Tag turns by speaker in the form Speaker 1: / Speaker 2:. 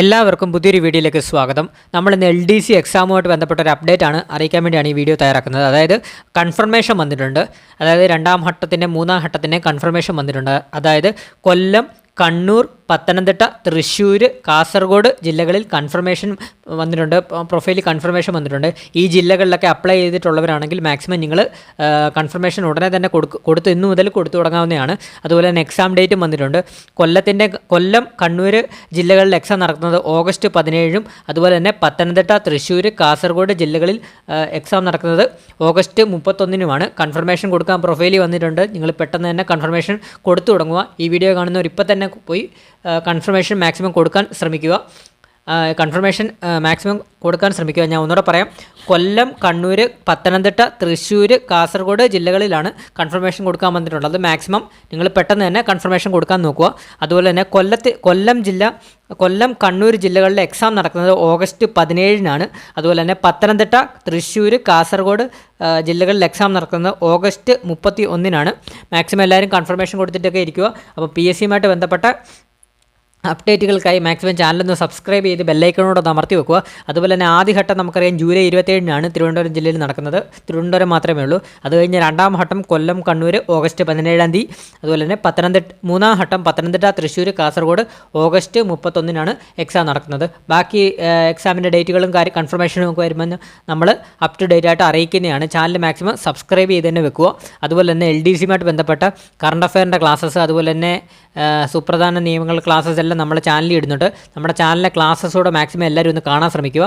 Speaker 1: എല്ലാവർക്കും പുതിയൊരു വീഡിയോയിലേക്ക് സ്വാഗതം. നമ്മൾ ഇന്ന് LDC എക്സാമുമായിട്ട് ബന്ധപ്പെട്ട ഒരു അപ്ഡേറ്റ് ആണ് അറിയിക്കാൻ വേണ്ടിയാണ് ഈ വീഡിയോ തയ്യാറാക്കുന്നത്. അതായത് കൺഫർമേഷൻ വന്നിട്ടുണ്ട്. അതായത് രണ്ടാം ഘട്ടത്തിൻ്റെ മൂന്നാം ഘട്ടത്തിൻ്റെ കൺഫർമേഷൻ വന്നിട്ടുണ്ട്. അതായത് കൊല്ലം, കണ്ണൂർ, പത്തനംതിട്ട, തൃശ്ശൂർ, കാസർഗോഡ് ജില്ലകളിൽ കൺഫർമേഷൻ വന്നിട്ടുണ്ട്. പ്രൊഫൈലിൽ കൺഫർമേഷൻ വന്നിട്ടുണ്ട്. ഈ ജില്ലകളിലൊക്കെ അപ്ലൈ ചെയ്തിട്ടുള്ളവരാണെങ്കിൽ മാക്സിമം നിങ്ങൾ കൺഫർമേഷൻ ഉടനെ തന്നെ കൊടുത്ത് ഇന്നു മുതൽ കൊടുത്തു തുടങ്ങാവുന്നതാണ്. അതുപോലെ തന്നെ എക്സാം ഡേറ്റും വന്നിട്ടുണ്ട്. കൊല്ലം, കണ്ണൂർ ജില്ലകളിൽ എക്സാം നടക്കുന്നത് ഓഗസ്റ്റ് 17-ഉം അതുപോലെ തന്നെ പത്തനംതിട്ട, തൃശ്ശൂർ, കാസർഗോഡ് ജില്ലകളിൽ എക്സാം നടക്കുന്നത് ഓഗസ്റ്റ് 31-നുമാണ്. കൺഫർമേഷൻ കൊടുക്കാൻ പ്രൊഫൈലിൽ വന്നിട്ടുണ്ട്. നിങ്ങൾ പെട്ടെന്ന് തന്നെ കൺഫർമേഷൻ കൊടുത്തു തുടങ്ങുക. ഈ വീഡിയോ കാണുന്നവർ ഇപ്പോൾ തന്നെ പോയി കൺഫർമേഷൻ മാക്സിമം കൊടുക്കാൻ ശ്രമിക്കുക. ഞാൻ ഒന്നുകൂടെ പറയാം. കൊല്ലം, കണ്ണൂർ, പത്തനംതിട്ട, തൃശ്ശൂർ, കാസർഗോഡ് ജില്ലകളിലാണ് കൺഫർമേഷൻ കൊടുക്കാൻ വന്നിട്ടുള്ളത്. അത് മാക്സിമം നിങ്ങൾ പെട്ടെന്ന് തന്നെ കൺഫർമേഷൻ കൊടുക്കാൻ നോക്കുക. അതുപോലെ തന്നെ കൊല്ലം, കണ്ണൂർ ജില്ലകളിലെ എക്സാം നടക്കുന്നത് ഓഗസ്റ്റ് 17-നാണ്. അതുപോലെ തന്നെ പത്തനംതിട്ട, തൃശ്ശൂർ, കാസർഗോഡ് ജില്ലകളിൽ എക്സാം നടക്കുന്നത് ഓഗസ്റ്റ് 31-നാണ്. മാക്സിമം എല്ലാവരും കൺഫർമേഷൻ കൊടുത്തിട്ടൊക്കെ ഇരിക്കുക. അപ്പോൾ PSCയുമായിട്ട് ബന്ധപ്പെട്ട അപ്ഡേറ്റുകൾക്കായി മാക്സിമം ചാനലൊന്ന് സബ്സ്ക്രൈബ് ചെയ്ത് ബെല്ലൈക്കണോടൊന്ന് അമർത്തി വെക്കുക. അതുപോലെ തന്നെ ആദ്യഘട്ടം നമുക്കറിയാം ജൂലൈ 27-നാണ് തിരുവനന്തപുരം ജില്ലയിൽ നടക്കുന്നത്. തിരുവനന്തപുരം മാത്രമേ ഉള്ളൂ. അത് കഴിഞ്ഞ് രണ്ടാം ഘട്ടം കൊല്ലം, കണ്ണൂർ ഓഗസ്റ്റ് 17-ാം തീയതി. അതുപോലെ തന്നെ മൂന്നാം ഘട്ടം പത്തനംതിട്ട, തൃശ്ശൂർ, കാസർഗോഡ് ഓഗസ്റ്റ് 31-നാണ് എക്സാം നടക്കുന്നത്. ബാക്കി എക്സാമിൻ്റെ ഡേറ്റുകളും കൺഫർമേഷനും ഒക്കെ വരുമ്പോൾ നമ്മൾ അപ് ടു ഡേറ്റ് ആയിട്ട് അറിയിക്കുന്നതാണ്. ചാനൽ മാക്സിമം സബ്സ്ക്രൈബ് ചെയ്ത് തന്നെ വെക്കുക. അതുപോലെ തന്നെ LDCയുമായിട്ട് ബന്ധപ്പെട്ട കറണ്ട് അഫെയറിൻ്റെ ക്ലാസ്സസ്, അതുപോലെ തന്നെ സുപ്രധാന നിയമങ്ങൾ ക്ലാസ്സസ് എല്ലാം നമ്മുടെ ചാനലിൽ ഇടുന്നുണ്ട്. നമ്മുടെ ചാനലിലെ ക്ലാസ്സസോടെ മാക്സിമം എല്ലാവരും ഒന്ന് കാണാൻ ശ്രമിക്കുക.